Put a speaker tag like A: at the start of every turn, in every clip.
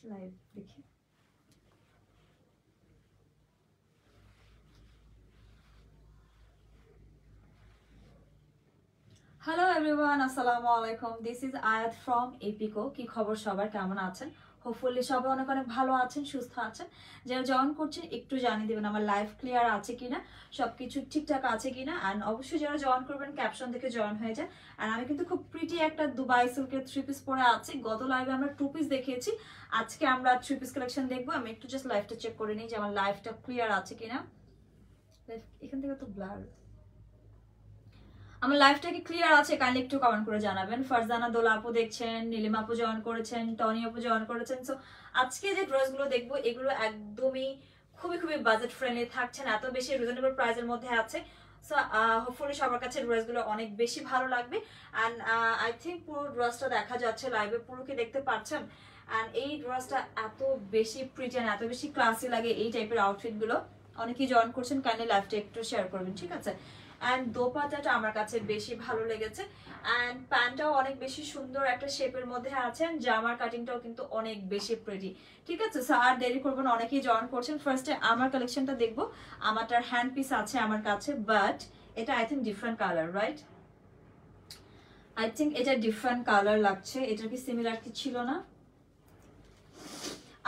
A: Live দেখি। Hello everyone, আসসালামু আলাইকুম। দিস ইজ আয়াত ফ্রম এপিকো। কি খবর সবার, কেমন আছেন? হোপফুলি সবাই অনেক অনেক ভালো আছেন, সুস্থ আছেন। যারা জয়েন করছেন একটু জানিয়ে দেবেন আমার লাইভ ক্লিয়ার আছে কিনা, সবকিছু ঠিকঠাক আছে কিনা। অ্যান্ড অবশ্যই যারা জয়েন করবেন ক্যাপশন থেকে জয়েন হয়ে যায়। আর আমি কিন্তু খুব প্রিটি একটা দুবাই সিল্কের 3 পিস পরে আছি। গত লাইভে আমরা 2 পিস দেখিয়েছি, আজকে আমরা 3 পিস কালেকশন দেখবো। আমি একটু জাস্ট লাইভটা চেক করে নিই যে আমার লাইভটা ক্লিয়ার আছে কিনা। এখান থেকে তো ব্লার। আমার লাইফটা কি ক্লিয়ার আছে? কাইন্ডলি একটু কমেন্ট করে জানাবেন। ফারজানা দোলা আপু দেখছেন, নীলিমা আপু জয়েন করেছেন, টনি আপু জয়েন করেছেন। সো আজকে যে ড্রেসগুলো দেখবো এগুলো একদমই খুবই খুবই বাজেট ফ্রেন্ডলি থাকছেন, এত বেশি রিজনেবল প্রাইসের মধ্যে আছে। সো হোপফুলি সবার কাছে ড্রেসগুলো অনেক বেশি ভালো লাগবে। অ্যান্ড আই থিঙ্ক পুরো ড্রেসটা দেখা যাচ্ছে লাইভে, পুরো কি দেখতে পাচ্ছেন? অ্যান্ড এই ড্রেসটা এত বেশি প্রিটি অ্যান্ড এত বেশি ক্লাসি লাগে এই টাইপের আউটফিটগুলো। অনেকেই জয়েন করছেন, কাইন্ডলি লাইভটা একটু শেয়ার করবেন, ঠিক আছে? অ্যান্ড দোপাট্টাটা আমার কাছে বেশি ভালো লেগেছে। অ্যান্ড প্যান্টটাও অনেক বেশি সুন্দর একটা শেপের মধ্যে আছে। জামার কাটিংটাও কিন্তু অনেক বেশি প্রিটি, ঠিক আছে? সো আর দেরি করবো না, অনেকেই জয়েন করছেন। ফার্স্টে আমার কালেকশনটা দেখবো। আমারটার হ্যান্ড পিস আছে আমার কাছে, বাট এটা I think different colour, right? I think এটা ডিফারেন্ট কালার লাগছে। এটা কি সিমিলার কি ছিল না?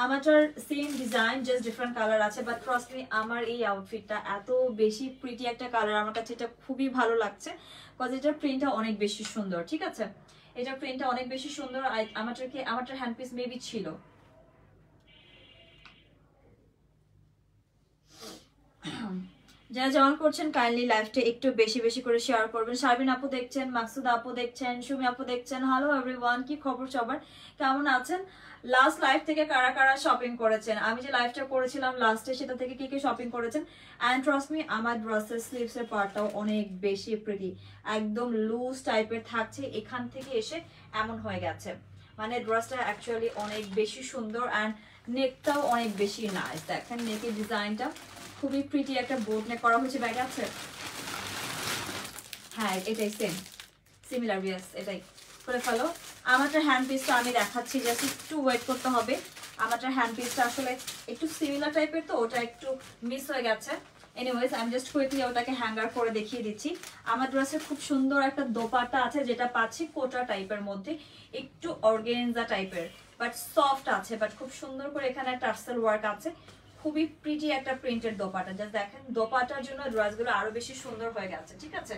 A: আমারটার same design, just different colour আছে। বাট ট্রাস্ট মি, আমার এই আউটফিটটা এত বেশি প্রিটি একটা কালার, আমার কাছে এটা খুবই ভালো লাগছে। কজ এটার প্রিন্টটা অনেক বেশি সুন্দর, ঠিক আছে? এটার প্রিন্টটা অনেক বেশি সুন্দর। আমারটার হ্যান্ড পিস মেবি ছিল। যারা জয়েন করছেন কাইন্ডলি লাইভটা একটু বেশি বেশি করে শেয়ার করবেন। শারবিন আপু দেখছেন, মাকসুদ আপু দেখছেন, সুমি আপু দেখছেন। হ্যালো এভরিওয়ান, কি খবর সবার, কেমন আছেন? লাস্ট লাইভ থেকে কারা কারা শপিং করেছেন? আমি যে লাইভটা করেছিলাম লাস্টে, সেটা থেকে কি কি শপিং করেছেন? অ্যান্ড ট্রাস্ট মি, আমার ড্রেসের স্লিভস এর পার্টটাও অনেক বেশি প্রিটি, একদম লুজ টাইপের থাকছে। এখান থেকে এসে এমন হয়ে গেছে, মানে ড্রেসটা অ্যাকচুয়ালি অনেক বেশি সুন্দর। অ্যান্ড নেকটাও অনেক বেশি নাইস। দেখেন নেকের ডিজাইনটা খুবই প্রিটি একটা বোট নেক করা হয়েছে। ব্যাগ আছে, হ্যাঁ এটাই সেম সিমিলার, ইয়েস এটাই করে ফেলো। আমারটা হ্যান্ড পিসটা আমি দেখাচ্ছি, জাস্ট একটু ওয়েট করতে হবে। আমারটা হ্যান্ড পিসটা আসলে একটু সিমিলার টাইপের, তো ওটা একটু মিস হয়ে গেছে। এনিওয়েজ আমি জাস্ট কুইকলি ওটাকে হ্যাঙ্গার করে দেখিয়ে দিচ্ছি। আমার ড্রেসে খুব সুন্দর একটা দোপাট্টা আছে, যেটা পাচ্ছি কোটা টাইপের মধ্যে, একটু অর্গানজা টাইপের, বাট সফট আছে। বাট খুব সুন্দর করে এখানে টার্সেল ওয়ার্ক আছে, খুবই প্রিটি একটা প্রিন্টেড দোপাট্টা। জাস্ট দেখেন দোপাট্টার জন্য ড্রেসগুলো আরো বেশি সুন্দর হয়ে গেছে, ঠিক আছে?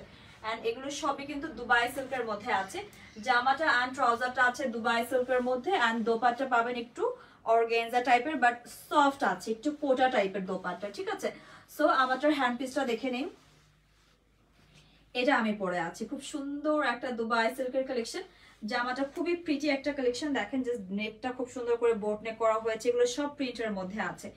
A: এন্ড এগুলো সবই কিন্তু দুবাই সিল্কের মধ্যে আছে। জামাটা এন্ড ট্রাউজারটা আছে দুবাই সিল্কের মধ্যে, এন্ড দোপাট্টা পাবেন একটু অর্গানজা টাইপের, বাট সফট আছে, একটু কোটা টাইপের দোপাট্টা, ঠিক আছে? সো আমারটার হ্যান্ড পিসটা দেখে নিন। এটা আমি পরে আছি, খুব সুন্দর একটা দুবাই সিল্কের কালেকশন। জামাটা খুবই প্রিটি একটা কালেকশন। দেখেন জাস্ট নেকটা খুব সুন্দর করে বোট নেক করা হয়েছে। এগুলো সব প্রিন্টের মধ্যে আছে,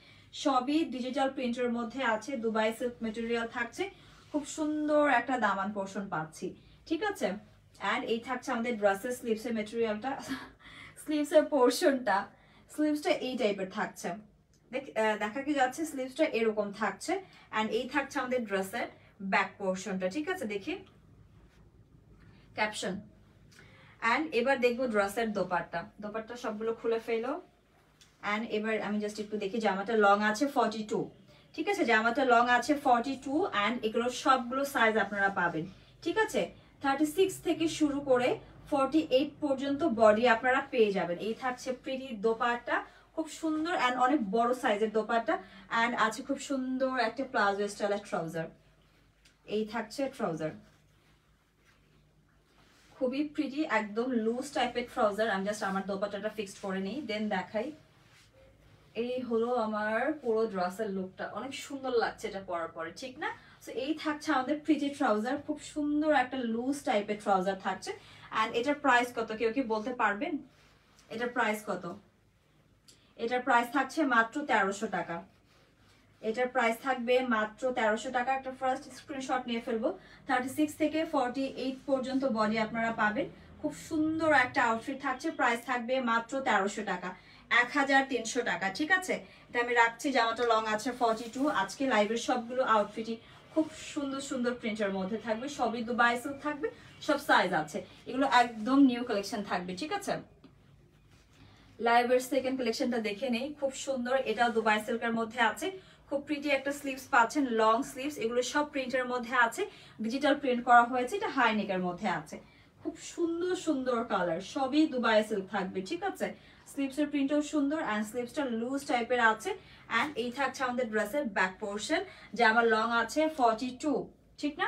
A: সবই ডিজিটাল প্রিন্টের মধ্যে আছে। দুবাই সিল্ক মেটেরিয়াল থাকছে, খুব সুন্দর একটা দামান পোর্শন পাচ্ছি, ঠিক আছে? এন্ড এই থাকছে আমাদের ড্রেসের স্লিভসের মেটেরিয়ালটা, স্লিভসের পোর্শনটা, স্লিভসটা এই টাইপের থাকছে। দেখা কি যাচ্ছে, স্লিভসটা এরকম থাকছে। এন্ড এই থাকছে আমাদের ড্রেসের ব্যাক পোর্শনটা, ঠিক আছে? দেখি ক্যাপশন। এন্ড এবার দেখবো ড্রেসের দোপাট্টা। দোপাট্টা সবগুলো খুলে ফেলো। এন্ড এবার আমি জাস্ট একটু দেখি, জামাটা লং আছে 42, ঠিক আছে? জামাটা লং আছে 42। এন্ড এগুলো সবগুলো সাইজ আপনারা পাবেন, ঠিক আছে? 36 থেকে শুরু করে 48 পর্যন্ত বডি আপনারা পেয়ে যাবেন। এই থাকছে প্রিটি দোপাট্টা, খুব সুন্দর এন্ড অনেক বড় সাইজের দোপাট্টা। এন্ড আছে খুব সুন্দর একটা প্লাজো স্টাইলের ট্রাউজার। এই থাকছে ট্রাউজার, খুবই প্রিটি, একদম লুজ টাইপের ট্রাউজার। আমি জাস্ট আমার দোপাট্টাটা ফিক্সড করে নিই, দেন দেখাই। এই হলো আমার পুরো ড্রেসের লুকটা, অনেক সুন্দর লাগছে এটা পরার পরে, ঠিক না? সো এই থাকছে আমাদের প্রিটি ট্রাউজার, খুব সুন্দর একটা লুজ টাইপের ট্রাউজার থাকছে। এন্ড এটার প্রাইস কত, কেউ কি বলতে পারবেন? এটার প্রাইস কত? এটার প্রাইস থাকছে মাত্র 1300 টাকা। এটার প্রাইস থাকবে মাত্র 1300 টাকা। একটা ফার্স্ট স্ক্রিনশট নিয়ে ফেলবো। 36 থেকে 48 পর্যন্ত বডি আপনারা পাবেন। খুব সুন্দর একটা আউটফিট থাকছে, প্রাইস থাকবে মাত্র 1300 টাকা, 1300 টাকা, ঠিক আছে? এটা আমি রাখছি। জামাটা লং আছে 42। আজকে লাইভের সবগুলো আউটফিটই খুব সুন্দর সুন্দর প্রিন্টের মধ্যে থাকবে, সবই দুবাই সিল্ক থাকবে, সব সাইজ আছে। এগুলো একদম নিউ কালেকশন থাকবে, ঠিক আছে? লাইভের সেকেন্ড কালেকশনটা দেখে নেই, খুব সুন্দর, এটাও দুবাই সিল্কের মধ্যে আছে, খুব প্রিটি একটা স্লিভস পাচ্ছেন, লং স্লিভস, এগুলো সব প্রিন্টের মধ্যে আছে, ডিজিটাল প্রিন্ট করা হয়েছে, এটা হাই নেকের মধ্যে আছে, খুব সুন্দর সুন্দর কালার, সবই দুবাই সিল্ক থাকবে, ঠিক আছে। স্লিভসের প্রিন্টও সুন্দর অ্যান্ড স্লিভসটা লুজ টাইপের আছে। অ্যান্ড এই থাকছে আমাদের ড্রেসের ব্যাক পোর্শন, যে আমার লং আছে 42, ঠিক না।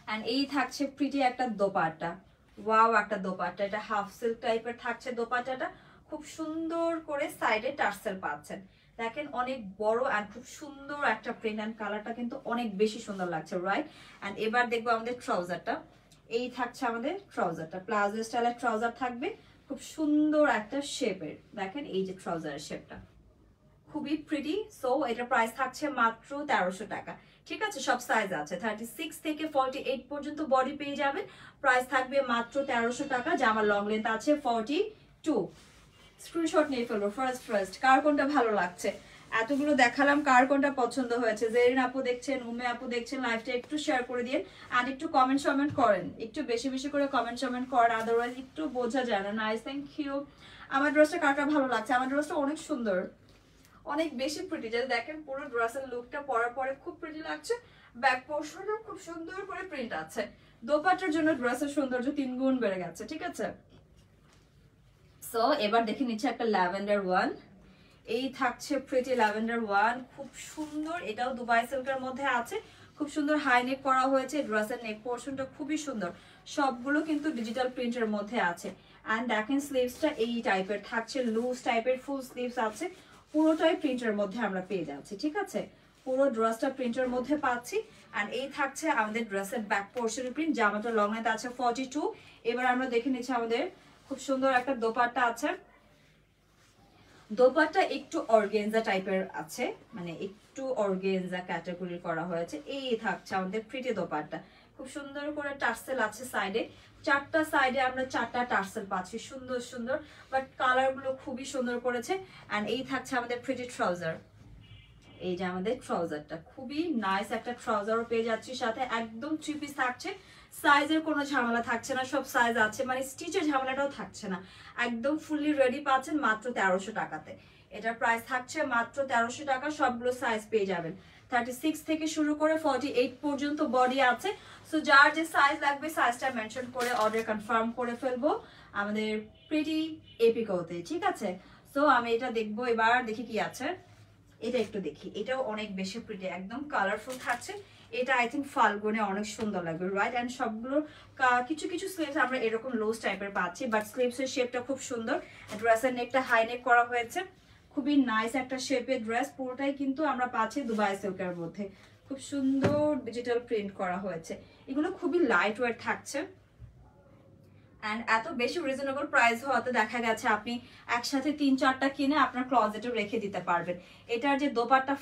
A: অ্যান্ড এই থাকছে প্রিটি একটা দোপাট্টা, ওয়াও একটা দোপাট্টা, এটা হাফ সিল্ক টাইপের থাকছে দোপাট্টাটা, খুব সুন্দর করে সাইডে টার্সেল পাচ্ছেন, দেখেন অনেক বড় অ্যান্ড খুব সুন্দর একটা প্রিন্ট অ্যান্ড কালারটা কিন্তু অনেক বেশি সুন্দর লাগছে, রাইট। অ্যান্ড এবার দেখবো আমাদের ট্রাউজারটা, এই থাকছে আমাদের ট্রাউজারটা, প্লাজো স্টাইলের ট্রাউজার থাকবে, খুব সুন্দর একটা শেপের, দেখেন এই যে ট্রাউজারের শেপটা খুবই প্রিটি। সো এটা প্রাইস থাকছে মাত্র 1300 টাকা, ঠিক আছে। সব সাইজ আছে, 36 থেকে 48 পর্যন্ত বডি পেয়ে যাবেন, প্রাইস থাকবে মাত্র 1300 টাকা। জামার লং লেন্থ আছে 42। স্ক্রিনশট নিয়ে ফেলবো ফার্স্ট কার কোনটা ভালো লাগছে, এতগুলো দেখালাম, কার কোনটা পছন্দ হয়েছে। জেরিন আপু দেখছেন, উমে আপু দেখছেন, লাইভটা একটু শেয়ার করে দিন আর একটু কমেন্ট করেন, একটু বেশি বেশি করে কমেন্ট করেন, আদারওয়াইজ একটু বোঝা যায় না। Nice, thank you. আমার ড্রেসটা কার কার ভালো লাগছে, আমার ড্রেসটা অনেক সুন্দর, অনেক বেশি প্রিটি, যে দেখেন পুরো ড্রেসের লুকটা পরার পরে খুব প্রিটি লাগছে, ব্যাক পোর্শনও খুব সুন্দর করে প্রিন্ট আছে, দোপাট্টার জন্য ড্রেসের সৌন্দর্য 3 গুণ বেড়ে গেছে, ঠিক আছে। সো এবার দেখে নিচ্ছে একটা ল্যাভেন্ডার ওয়ান, এই থাকছে প্রিটি ল্যাভেন্ডার ওয়ান, খুব সুন্দর, এটাও দুবাই সিল্কের মধ্যে আছে, খুব সুন্দর হাই নেক করা হয়েছে, ড্রেসের নেক পোর্শনটা খুবই সুন্দর, সবগুলো কিন্তু ডিজিটাল প্রিন্টের মধ্যে আছে। অ্যান্ড দেখেন স্লিভসটা এই টাইপের থাকছে, লুজ টাইপের ফুল স্লিভস আছে, পুরোটাই প্রিন্টের মধ্যে আমরা পেয়ে যাচ্ছি, ঠিক আছে, পুরো ড্রেসটা প্রিন্টের মধ্যে পাচ্ছি। অ্যান্ড এই থাকছে আমাদের ড্রেসের ব্যাক পোর্শনের প্রিন্ট, জামাটা লং লেন্থ আছে 42। এবার আমরা দেখে নিচ্ছি আমাদের খুব সুন্দর একটা দোপাট্টা আছে, দোপাট্টা একটু অর্গেনজা টাইপের আছে, মানে একটু অর্গেনজা ক্যাটাগরি করা হয়েছে, এই থাকছে আমাদের প্রিটি দোপাট্টা, খুব সুন্দর করে টার্সেল আছে সাইডে, 4টা সাইডে আমরা 4টা টার্সেল পাচ্ছি, সুন্দর সুন্দর, বাট কালারগুলো খুবই সুন্দর করেছে। অ্যান্ড এই থাকছে আমাদের প্রিটি ট্রাউজার, এই যে আমাদের ট্রাউজারটা খুবই নাইস একটা ট্রাউজারও পেয়ে যাচ্ছি সাথে, একদম 3 পিস থাকছে, সাইজের কোনো ঝামেলা থাকছে না, সব সাইজ আছে, মানে স্টিচের ঝামেলাটাও থাকছে না, একদম ফুললি রেডি পাচ্ছেন মাত্র 1300 টাকাতে। এটার প্রাইস থাকছে মাত্র 1300 টাকা, সবগুলো সাইজ পেয়ে যাবেন, 36 থেকে শুরু করে 48 পর্যন্ত বডি আছে। সো যার যে সাইজ লাগবে সাইজটা মেনশন করে অর্ডার কনফার্ম করে ফেলবো আমাদের প্রিটি এপিকোতে, ঠিক আছে। সো আমি এটা দেখবো, এবার দেখি কি আছে, এটা একটু দেখি, এটাও অনেক বেশি প্রিটি, একদম কালারফুল থাকছে, এটা আই থিঙ্ক ফাল্গুনে অনেক সুন্দর লাগবে, রাইট। অ্যান্ড সবগুলো কিছু কিছু স্লিভস আমরা এরকম লুজ টাইপের পাচ্ছি, বাট স্লিভসের শেপটা খুব সুন্দর, ড্রেসের নেকটা হাই নেক করা হয়েছে, খুবই নাইস একটা শেপের ড্রেস, পুরোটাই কিন্তু আমরা পাচ্ছি দুবাই সিল্কের মধ্যে, খুব সুন্দর ডিজিটাল প্রিন্ট করা হয়েছে, এগুলো খুবই লাইট ওয়েট থাকছে। অ্যান্ড এত বেশি রিজনেবল প্রাইস হওয়াতে দেখা গেছে আপনি একসাথে 3-4টা কিনে আপনার ক্লজেটে রেখে দিতে পারবেন। এটার যে দোপাট্টা,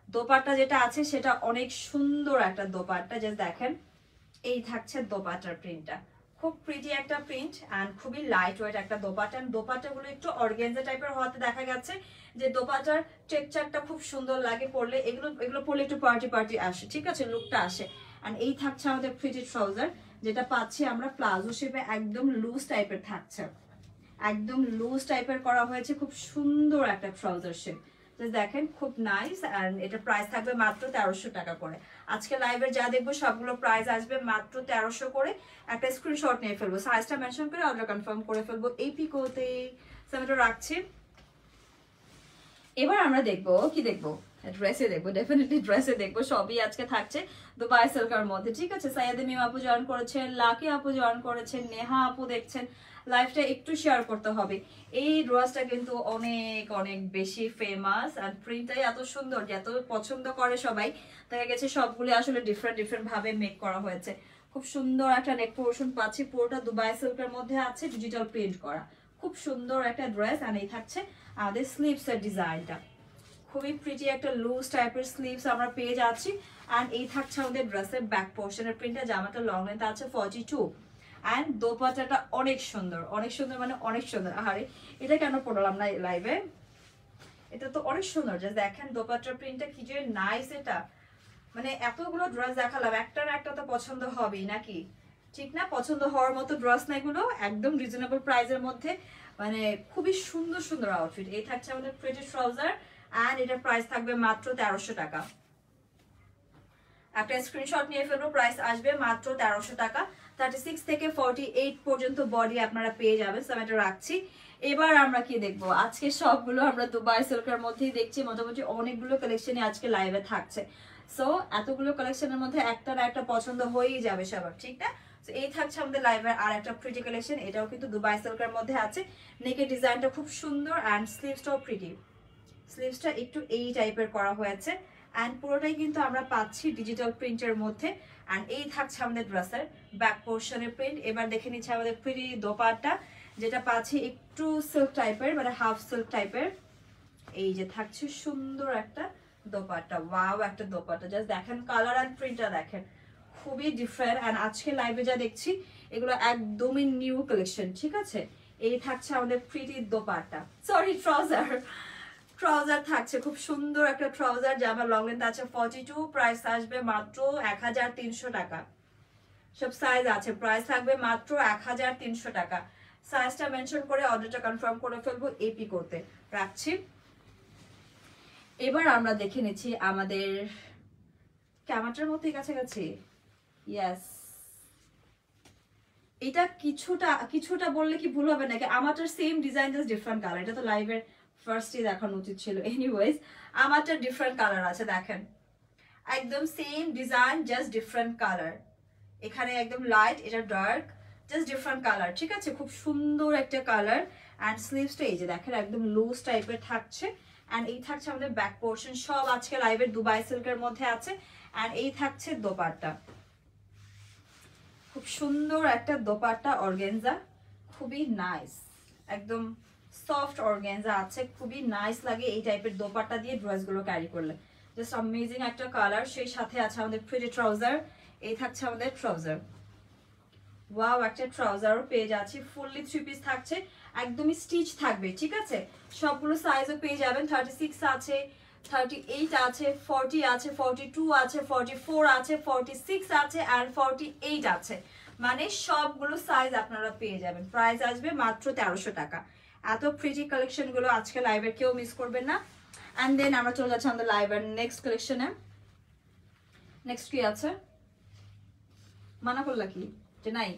A: দোপাট্টা যেটা আছে সেটা অনেক সুন্দর একটা দোপাট্টা, যে দেখেন এই থাকছে দোপাট্টার প্রিন্টটা, খুব প্রিটি একটা প্রিন্ট অ্যান্ড খুবই লাইট ওয়েট একটা দোপাট্টা। দোপাট্টাগুলো একটু অর্গানজা টাইপের হওয়াতে দেখা গেছে যে দোপাট্টার টেক্সচারটা খুব সুন্দর লাগে পরলে, এগুলো পরলে একটু পার্টি আসে, ঠিক আছে, লুকটা আসে। অ্যান্ড এই থাকছে আমাদের প্রিটি ট্রাউজার, যেটা পাচ্ছি আমরা প্লাজো শেপে, একদম লুজ টাইপের থাকছে, একদম লুজ টাইপের করা হয়েছে, খুব সুন্দর একটা ট্রাউজার শেপ, দেখেন খুব নাইস। অ্যান্ড এটা প্রাইস থাকবে মাত্র 1300 টাকা করে। আজকে লাইভে যা দেখবো সবগুলো প্রাইস আসবে মাত্র 1300 করে। একটা স্ক্রিনশট নিয়ে ফেলবো, সাইজটা মেনশন করে অর্ডার কনফার্ম করে ফেলবো এই পিকোতে। আমি তো রাখছি। এবার আমরা দেখবো কি দেখবো, ড্রেসে দেখবো, ডেফিনেটলি ড্রেসে দেখবো, সবই আজকে থাকছে দুবাই সিল্কের মধ্যে, ঠিক আছে। সাইয়াদে মিম আপু জয়েন করেছেন, লাকি আপু জয়েন করেছেন, নেহা আপু দেখছেন, লাইভটা একটু শেয়ার করতে হবে। এই ড্রেসটা কিন্তু অনেক অনেক বেশি ফেমাস, আর প্রিন্টটাই এত সুন্দর যে এত পছন্দ করে সবাই, দেখা গেছে সবগুলো আসলে ডিফারেন্ট ভাবে মেক করা হয়েছে। খুব সুন্দর একটা নেক পোর্শন পাচ্ছি, পুরোটা দুবাই সিল্কের মধ্যে আছে, ডিজিটাল প্রিন্ট করা, খুব সুন্দর একটা ড্রেস। আর এই থাকছে আমাদের স্লিভস এর ডিজাইনটা, খুবই প্রিটি একটা লুজ টাইপের স্লিভস আমরা পেয়ে যাচ্ছি। অ্যান্ড এই থাকছে আমাদের ড্রেসের ব্যাক পোর্শনের প্রিন্টটা, জামাটা লং লেন্থ আছে 42। অ্যান্ড দোপাট্টাটা অনেক সুন্দর, মানে অনেক সুন্দর। আরে এটা কেন পড়লাম না লাইভে, এটা তো অনেক সুন্দর, যে দেখেন দোপাট্টার প্রিন্টটা কি যে নাইস। এটা মানে এতগুলো ড্রেস দেখালাম, একটা না একটা তো পছন্দ হবেই নাকি, ঠিক না? পছন্দ হওয়ার মতো ড্রেস না এগুলো, একদম রিজনেবল প্রাইসের মধ্যে, মানে খুবই সুন্দর সুন্দর আউটফিট। এই থাকছে আমাদের প্রিটি ট্রাউজার এন্ড এটার প্রাইস থাকবে মাত্র 1300 টাকা। একটা স্ক্রিনশট নিয়ে ফেলবো, প্রাইস আসবে মাত্র 1300 টাকা। 36 থেকে 48 পর্যন্ত বডি আপনারা পেয়ে যাবেন। সো আমি এটা রাখছি। এবার আমরা কি দেখবো, আজকে সবগুলো আমরা দুবাই সিল্কের মধ্যেই দেখছি, মোটামুটি অনেকগুলো কালেকশনই আজকে লাইভে থাকছে। সো এতগুলো কালেকশনের মধ্যে একটা না একটা পছন্দ হয়েই যাবে সবার, ঠিক না? তো এই থাকছে আমাদের লাইভের আর একটা প্রিটি কালেকশন, এটাও কিন্তু দুবাই সিল্কের মধ্যে আছে। নেকের ডিজাইনটা খুব সুন্দর অ্যান্ড স্লিভসটাও প্রিটি, স্লিভসটা একটু এই টাইপের করা হয়েছে অ্যান্ড পুরোটাই কিন্তু আমরা পাচ্ছি ডিজিটাল প্রিন্টের মধ্যে। অ্যান্ড এই থাকছে আমাদের ড্রেসের ব্যাক পোর্শনের প্রিন্ট। এবার দেখে নিচ্ছে আমাদের প্রিটি দোপাট্টা, যেটা পাচ্ছি একটু সিল্ক টাইপের, মানে হাফ সিল্ক টাইপের। এই যে থাকছে সুন্দর একটা দোপাট্টা, ওয়াও একটা দোপাট্টা, জাস্ট দেখেন কালার অ্যান্ড প্রিন্টটা দেখেন, খুবই ডিফারেন্ট। অ্যান্ড আজকে লাইভে যা দেখছি এগুলো একদমই নিউ কালেকশন, ঠিক আছে? এই থাকছে আমাদের pretty dupatta, sorry trouser, trouser থাকছে খুব সুন্দর একটা ট্রাউজার, জামা লং লেন্থ আছে 42, প্রাইস আসবে মাত্র 1300 টাকা। সব সাইজ আছে, প্রাইস থাকবে মাত্র 1300 টাকা। সাইজটা মেনশন করে অর্ডারটা কনফার্ম করে ফেলবো এপি করতে রাখছি। এবার আমরা দেখে নিচ্ছি আমাদের ক্যামাটার মধ্যে কাছাকাছি, ইয়েস এটা কিছুটা বললে কি ভুল হবে নাকি? আমারটার same design, just different colour. এটা তো লাইভের ফার্স্টে দেখানো উচিত ছিল। এনিওয়েজ আমারটা ডিফারেন্ট কালার আছে, দেখেন একদম same design, just different colour. এখানে একদম লাইট, এটা ডার্ক, জাস্ট ডিফারেন্ট কালার, ঠিক আছে? খুব সুন্দর একটা কালার। অ্যান্ড স্লিভসটা এই যে দেখেন একদম লুজ টাইপের থাকছে। অ্যান্ড এই থাকছে আমাদের ব্যাক পোর্শন, সব আজকে লাইভের দুবাই সিল্কের মধ্যে আছে। অ্যান্ড এই থাকছে দোপাট্টা, খুব সুন্দর একটা দোপাট্টা অর্গানজা, খুবই নাইস, একদম সফট অর্গানজা আছে, খুবই নাইস লাগে এই টাইপের দোপাট্টা দিয়ে ড্রেসগুলো ক্যারি করলে, জাস্ট অ্যামেজিং একটা কালার। সেই সাথে আছে আমাদের প্রিটি ট্রাউজার, এই থাকছে আমাদের ট্রাউজার, ওয়াও একটা ট্রাউজারও পেয়ে যাচ্ছি, ফুললি 3 পিস থাকছে, একদমই স্টিচ থাকবে, ঠিক আছে? সবগুলো সাইজও পেয়ে যাবেন, 36 আছে, 38 আছে, 40 আছে, 42 আছে, 44 আছে, 46 আছে আর 48 আছে, মানে সবগুলো সাইজ আপনারা পেয়ে যাবেন। প্রাইস আসবে মাত্র 1300 টাকা। এত প্রিটি কালেকশন গুলো আজকে লাইভের কেউ মিস করবেন না। এন্ড দেন আমরা চলে যাচ্ছি আমাদের লাইভের নেক্সট কালেকশনে। নেক্সট কি আছে, মানা করলা কি যে নাই?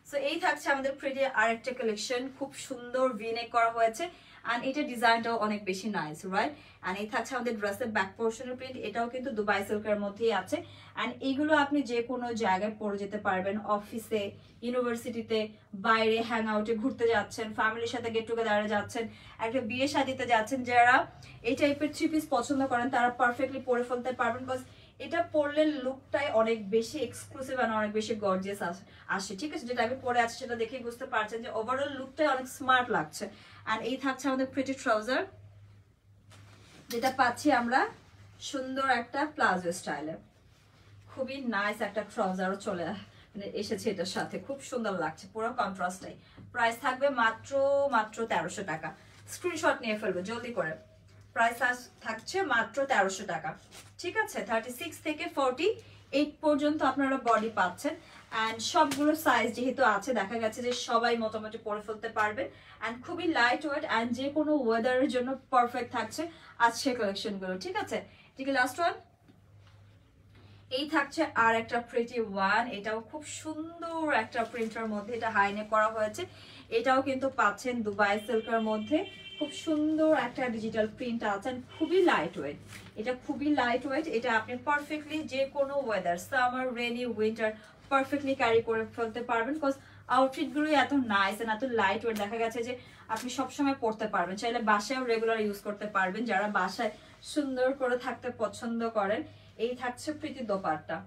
A: সো এই থাকছে আমাদের প্রিটি আরেকটা কালেকশন, খুব সুন্দর ভিনেক করা হয়েছে এন্ড এটা ডিজাইনটাও অনেক বেশি নাইস, রাইট? এন্ড এই থাকছে আমাদের ড্রেসের ব্যাক পোর্শনের প্রিন্ট, এটাও কিন্তু দুবাই সিল্কের মধ্যেই আছে। এন্ড এইগুলো আপনি যে কোনো জায়গায় পরে যেতে পারবেন, অফিসে, ইউনিভার্সিটিতে, বাইরে হ্যাং আউটে ঘুরতে যাচ্ছেন, ফ্যামিলির সাথে গেট টুগেদারে যাচ্ছেন, একটা বিয়ে শাদিতে যাচ্ছেন, যারা এই টাইপের 3 পিস পছন্দ করেন তারা পারফেক্টলি পরে ফেলতে পারবেন। বিকজ এটা পরলে লুকটাই অনেক বেশি এক্সক্লুসিভ আর অনেক বেশি গর্জিয়াস আসে, ঠিক আছে? যেটা আমি পরে আছি সেটা দেখেই বুঝতে পারছেন যে ওভারঅল লুকটাই অনেক স্মার্ট লাগছে। আর এই থাকছে আমাদের প্রিটি ট্রাউজার, যেটা পাচ্ছি আমরা সুন্দর একটা প্লাজো স্টাইলে, খুবই নাইস একটা ট্রাউজারও চলে এসেছে এটার সাথে, খুব সুন্দর লাগছে, পুরো কন্ট্রাস্টটাই। প্রাইস থাকবে মাত্র 1300 টাকা। স্ক্রিনশট নিয়ে ফেলবো জলদি করে, প্রাইস থাকছে মাত্র 1300 টাকা, ঠিক আছে? 36 থেকে 48 পর্যন্ত আপনারা বডি পাচ্ছেন। অ্যান্ড সবগুলো সাইজ যেহেতু আছে, দেখা গেছে যে সবাই মোটামুটি পরে ফেলতে পারবেন। অ্যান্ড খুবই লাইট ওয়েট অ্যান্ড যে কোনো ওয়েদারের জন্য পারফেক্ট থাকছে আজকের কালেকশনগুলো, ঠিক আছে? ঠিক আছে, লাস্ট ওয়ান এই থাকছে আর একটা প্রিটি ওয়ান, এটাও খুব সুন্দর একটা প্রিন্টের মধ্যে, এটা হাইনে করা হয়েছে, এটাও কিন্তু পাচ্ছেন দুবাই সিল্কের মধ্যে, খুব সুন্দর একটা ডিজিটাল প্রিন্ট আছে, খুবই লাইট ওয়েট, এটা খুবই লাইট ওয়েট। এটা আপনি পারফেক্টলি যে কোনো weather, summer, rainy, winter perfectly carry করে ফেলতে পারবেন। বিকজ আউটফিটগুলোই এত নাইস এন্ড এত লাইট ওয়েট, দেখা গেছে যে আপনি সবসময় পরতে পারবেন, চাইলে বাসায়ও রেগুলার ইউজ করতে পারবেন যারা বাসায় সুন্দর করে থাকতে পছন্দ করেন। এই থাকছে প্রিটি দোপাট্টা,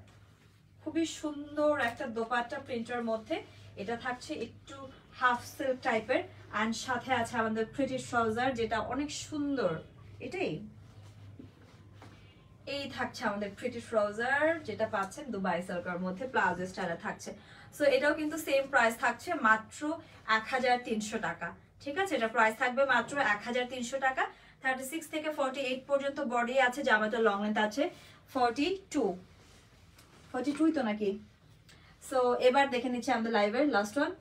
A: খুবই সুন্দর একটা দোপাট্টা প্রিন্টের মধ্যে, এটা থাকছে একটু হাফ সিল্ক টাইপের এন্ড সাথে আছে আমাদের প্রিটি ট্রাউজার, যেটা অনেক সুন্দর। এটাই এই থাকছে আমাদের প্রিটি ট্রাউজার, যেটা পাচ্ছেন দুবাই সিল্কের মধ্যে প্লাজো স্টাইলে থাকছে। সো এটাও কিন্তু সেম প্রাইস থাকছে মাত্র 1300 টাকা, ঠিক আছে? এটা প্রাইস থাকবে মাত্র 1300 টাকা। 36 থেকে 48 পর্যন্ত বডি আছে, জামাটা লং লেন্থ আছে 42 তো নাকি সো এবার দেখে নিচ্ছি আমাদের লাইভের লাস্ট ওয়ান।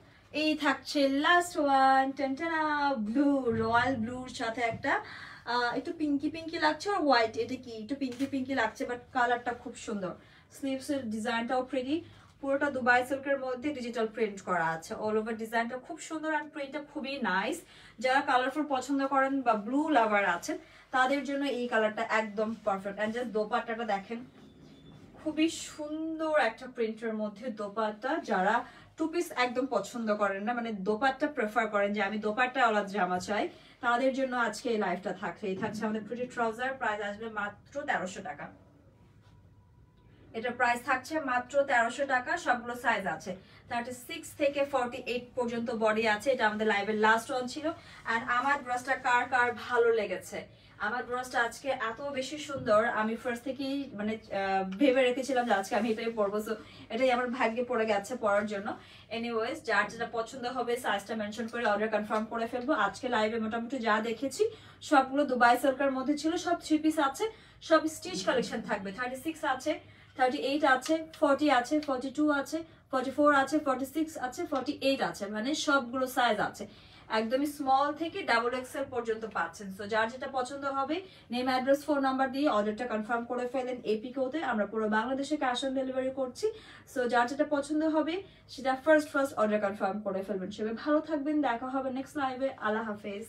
A: এই থাকছে লাস্ট ওয়ান, টেনটেনা ব্লু, রয়্যাল ব্লুর সাথে একটা একটু পিঙ্কি পিঙ্কি লাগছে, আর হোয়াইট, এটা কি একটু পিঙ্কি পিঙ্কি লাগছে, বাট কালারটা খুব সুন্দর। স্লিভসের ডিজাইনটাও প্রিটি, পুরোটা দুবাই সিল্কের মধ্যে ডিজিটাল প্রিন্ট করা আছে, অল ওভার ডিজাইনটা খুব সুন্দর আর প্রিন্টটা খুবই নাইস। যারা কালারফুল পছন্দ করেন বা ব্লু লাভার আছেন তাদের জন্য এই কালারটা একদম পারফেক্ট। অ্যান্ড জাস্ট দোপাট্টাটা দেখেন, খুবই সুন্দর একটা প্রিন্টের মধ্যে দোপাট্টা। যারা টু পিস একদম পছন্দ করেন না, মানে দোপাট্টা প্রেফার করেন যে আমি দোপাট্টা ওলা জামা চাই, তাদের জন্য আজকে এই লাইফটা থাকছে। এই থাকছে আমাদের প্রিটি ট্রাউজার, প্রাইস আসবে মাত্র 1300 টাকা। এটা প্রাইস থাকছে মাত্র 1300 টাকা। সবগুলো সাইজ আছে, 36 থেকে 48 পর্যন্ত বডি আছে। এটা আমাদের লাইভের লাস্ট ওয়ান ছিল। অ্যান্ড আমার ড্রেসটা কার কার ভালো লেগেছে, আমার ড্রেসটা আজকে এত বেশি সুন্দর, আমি ফার্স্ট থেকেই মানে ভেবে রেখেছিলাম যে আজকে আমি এটাই পরবো। সো এটাই আমার ভাগ্যে পড়ে গেছে পরার জন্য। এনিওয়েজ, যার যেটা পছন্দ হবে সাইজটা মেনশন করে অর্ডার কনফার্ম করে ফেলবো। আজকে লাইভে মোটামুটি যা দেখেছি সবগুলো দুবাই সিল্কের মধ্যে ছিল, সব 3 পিস আছে, সব স্টিচ কালেকশন থাকবে। 36 আছে, 38 আছে, 40 আছে, 42 আছে, 44 আছে, 46 আছে, 48 আছে, মানে সবগুলো সাইজ আছে। একদমই স্মল থেকে ডাবল এক্সেল পর্যন্ত পাচ্ছেন। সো যার যেটা পছন্দ হবে নেম, অ্যাড্রেস, ফোন নাম্বার দিয়ে অর্ডারটা কনফার্ম করে ফেলেন। এপিকোতে আমরা পুরো বাংলাদেশে ক্যাশ অন ডেলিভারি করছি। সো যার যেটা পছন্দ হবে সেটা ফার্স্ট অর্ডার কনফার্ম করে ফেলবেন। সবাই ভালো থাকবেন, দেখা হবে নেক্সট লাইভে। আল্লাহ হাফেজ।